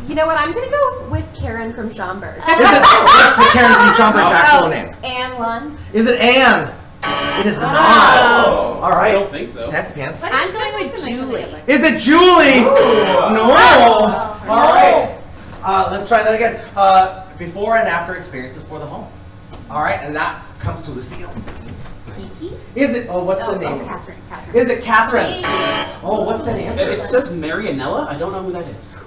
You know what? I'm gonna go with Karen from Schaumburg. What's the Karen from Schaumburg's actual name? Anne Lund. Is it Anne? It is not. All right. I don't think so. Sassy Pants. I'm going with Julie. Is it Julie? No. All right. Let's try that again. Before and after experiences for the home. All right, and that comes to Lucille. Kiki? Is it? Oh, what's the name? Catherine. Is it Catherine? Oh, what's that answer? It says Marianella. I don't know who that is.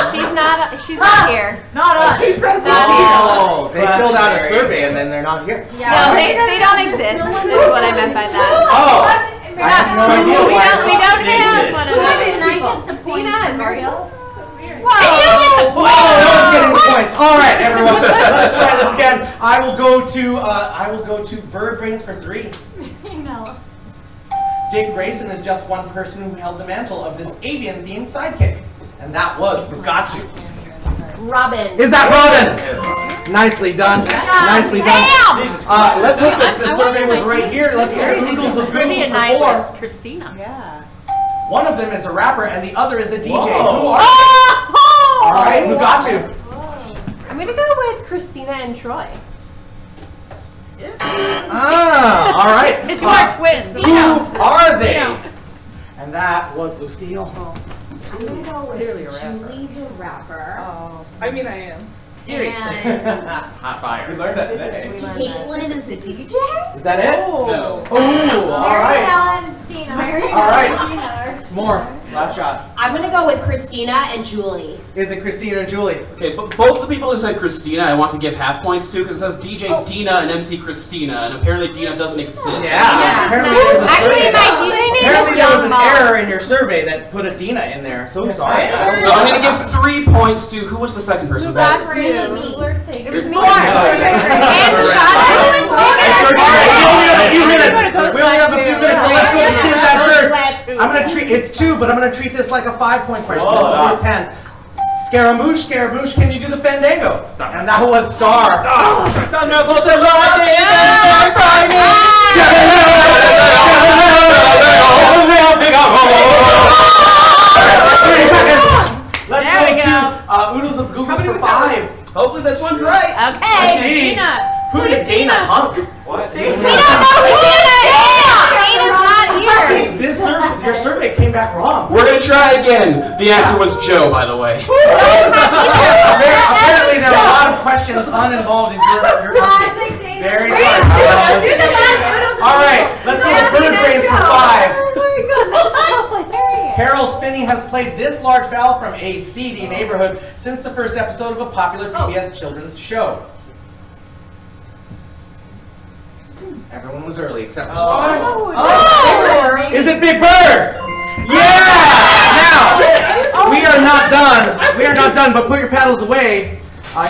She's not here. Not us. She's friends with Oh, they filled out a survey and then they're not here. No, they don't exist. Is what I meant by that. Oh, I have no idea. We don't have one of those. Can I get the points for Mariel? Whoa! No one's getting the points. All right, everyone. Let's try this again. I will go to Bird Brains for 3. Dick Grayson is just one person who held the mantle of this avian-themed sidekick, and that was Bugatti. Robin. Is that Robin? Nicely done. Nicely done. Let's hope that the survey was right here. Let's get Oodles of Google for 4. Christina. Yeah. One of them is a rapper, and the other is a DJ. Whoa. Who are All right, who got you? I'm gonna go with Christina and Troy. All right. Because you are twins. Who are they? And that was Lucille. I'm gonna go with Julie's a rapper. Oh. I mean, I am. Seriously. Hot fire. We learned that today. Caitlin is a DJ? Is that it? No. Oh, all right. All right. More. Last shot. I'm gonna go with Christina and Julie. Is it Christina and Julie? Okay, but both the people who said Christina, I want to give half points to because it says DJ Dina and MC Christina, and apparently Dina doesn't exist. Yeah. Apparently there was a Actually, my DJ name Apparently is there was Young an Mom. error in your survey that put a Dina in there. So sorry. So I'm going to give 3 points to, who was the second person? Was that? It was me. No. And We Bugatti. only have a few minutes, so let's go to see that first. I'm gonna treat it's 2, but I'm gonna treat this like a 5-point question. This is worth 10. Scaramouche, Scaramouche, can you do the Fandango? And that was Star. Thunderbolt of lightning! Let's go to Oodles of Googles for 5. Hopefully this one's right. Okay. Who did Dana Punk? What? We don't know who Dana is! Dana's not here! Your survey came back wrong. We're going to try again. The answer was Joe, by the way. Apparently there are a lot of questions uninvolved in your question. Very sorry. Do the last doodles. All right, let's go to bird brains for 5. Oh my god, that's hilarious. Carol Spinney has played this large vowel from a seedy neighborhood since the first episode of a popular PBS children's show. Everyone was early except for Scott. Oh. Is it Big Bird? Yeah! Now, we are not done. We are not done, but put your paddles away.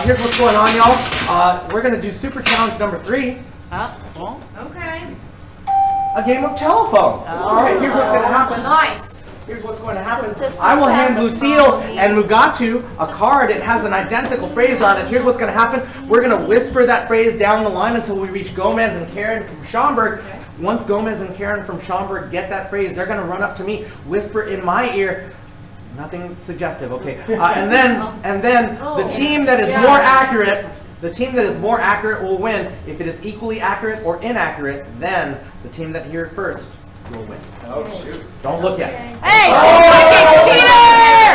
Here's what's going on, y'all. We're going to do Super Challenge number 3. Okay. A game of telephone. All right, here's what's going to happen. Nice. Here's what's going to happen. I will hand Lucille and Mugatu a card. It has an identical phrase on it. Here's what's going to happen. We're going to whisper that phrase down the line until we reach Gomez and Karen from Schaumburg. Once Gomez and Karen from Schaumburg get that phrase, they're going to run up to me, whisper in my ear. Nothing suggestive, okay? And then the team that is more accurate, will win. If it is equally accurate or inaccurate, then the team that hears first will win. Oh shoot! Don't look yet. Hey, she's a cheater!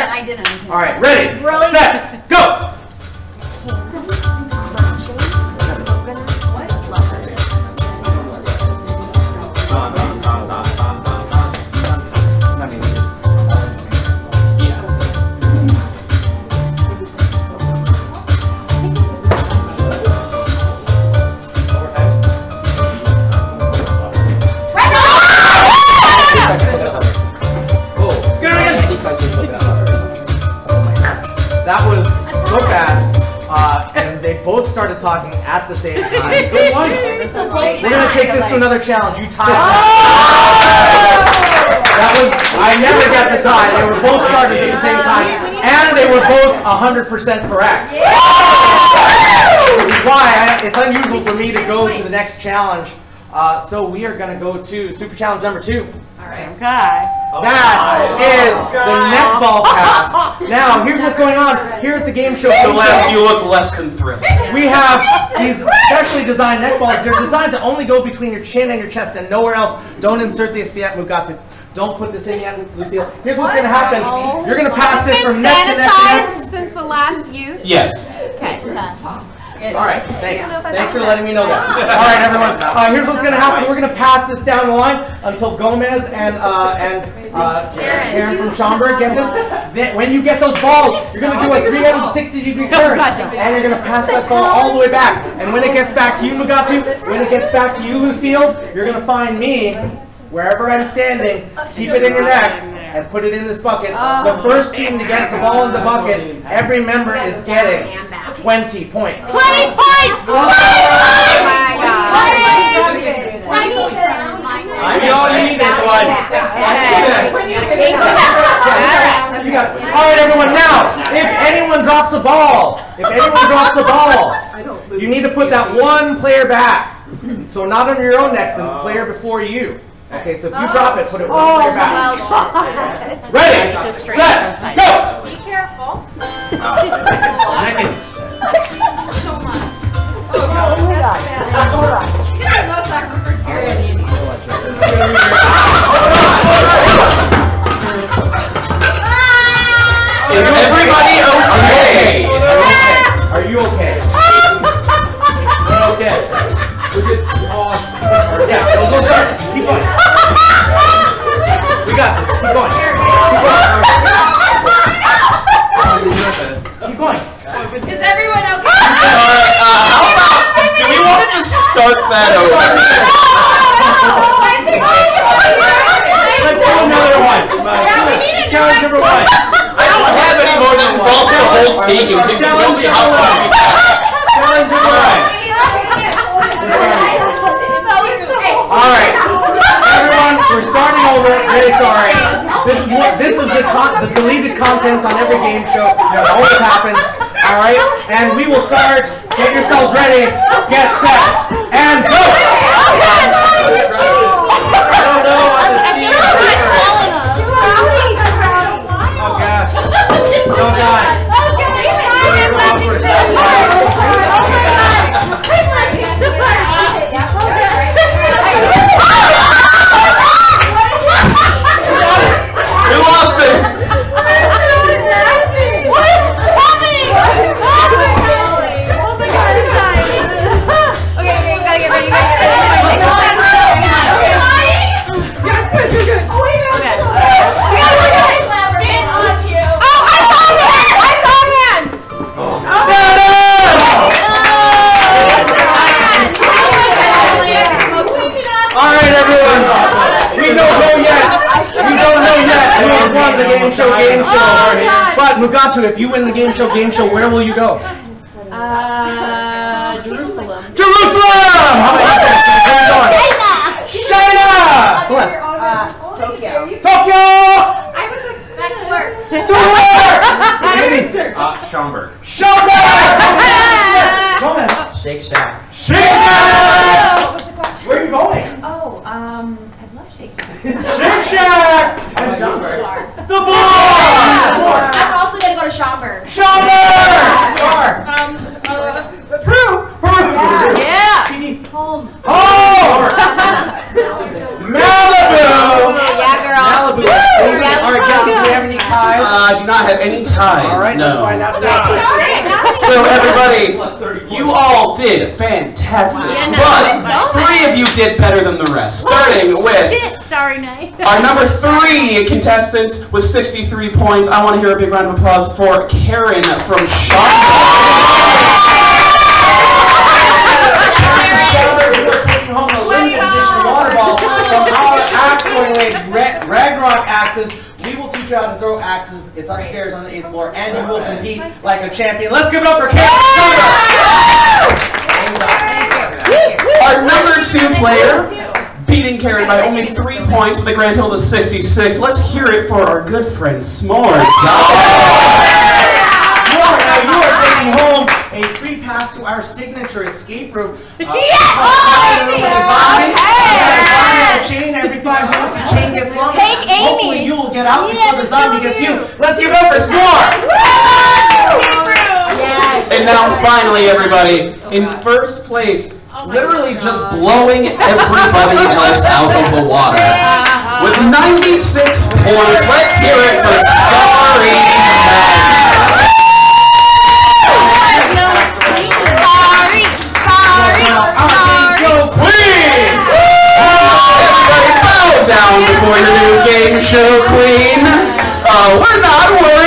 I didn't. All right, ready, set, go. That was so fast, and they both started talking at the same time. Good one. We're gonna take this to another challenge. You tied that was, I never got the tie. They were both started at the same time, and they were both 100% correct. Which is why it's unusual for me to go to the next challenge. So we are gonna go to Super Challenge number 2. Okay. That is the netball pass. Now, here's what's going on here at the game show. So last you look less than thrilled. We have these specially designed netballs. They're designed to only go between your chin and your chest and nowhere else. Don't insert this yet, Mugatu. Don't put this in yet, Lucille. Here's what's going to happen. You're going to pass this from neck to neck to neck. Since the last use? Yes. Okay. All right, thanks. Thanks for letting me know that. All right, everyone. Here's what's going to happen. We're going to pass this down the line until Gomez and Karen from Schaumburg get this. Then, when you get those balls, you're going to do a 360-degree turn, and you're going to pass that ball all the way back. And when it gets back to you, Mugatu, when it gets back to you, Lucille, you're going to find me wherever I'm standing. Keep it in your neck and put it in this bucket. The first team to get the ball in the bucket, every member is getting 20 points. 20 points! 20 We all need this one. You got it. All right, everyone. Now, if anyone drops a ball, you need to put that one player back. So not on your own neck, the player before you. Okay, so if you drop it, put it one player back. Ready, set, go! Be careful. Is everybody okay? Are you okay? Okay. We're good. Yeah, go start. Keep going. We got this. Keep going. Keep going. Is everyone okay? How about, do we want to just start that over? Let's do another one. Challenge number 1. I don't have any more than involves the whole team. You can tell me how far we got. Challenge number 1. All right, everyone, we're starting over. Really sorry. This is the deleted content on every game show. It always happens. All right, and we will start. Get yourselves ready. Get set and go. Oh gosh! Don't die. We lost it. right, everyone. We don't know yet. We don't know yet who won the Game Show Game Show. But Mugatu, if you win the Game Show Game Show, where will you go? Jerusalem. Jerusalem! How about you? China! Celeste. Tokyo. Tokyo! I was back to work. To work! Schaumburg. Schaumburg! Gomez. Shake Shack. Shake Shack! Where are you going? Oh, I love Shake Shack. Shake Shack! And Schaumburg. The bar! I'm also gonna go to Schaumburg. Schaumburg! Peru. Yeah. CD. Home. Oh! Malibu! Yeah, girl. Malibu. Alright, Jesse, do you have any ties? I do not have any ties. Alright, no. let's find out. So everybody, you all did fantastic, but 3 of you did better than the rest. Starting with Shit, Starry Night. our number 3 contestant with 63 points. I want to hear a big round of applause for Karen from Schaumburg. Home a limited edition water ball from our Ragnarok axes. We will teach you how to throw axes. It's upstairs on the 8th floor, and you will compete like a champion. Let's give it up for Karen. Our number 2 player, beating Karen by only 3 points with a grand total of 66. Let's hear it for our good friend S'more. You are taking home a free pass to our signature escape room. Chain every 5 minutes. The chain gets longer. Take Amy. Hopefully you will get out before the zombie gets you. Let's give it up for S'more. Yes. And now finally, everybody, in first place, literally just blowing everybody else out of the water. With 96 points, let's hear it for Starry Night. Everybody bow down before your new game show queen. We're not worried.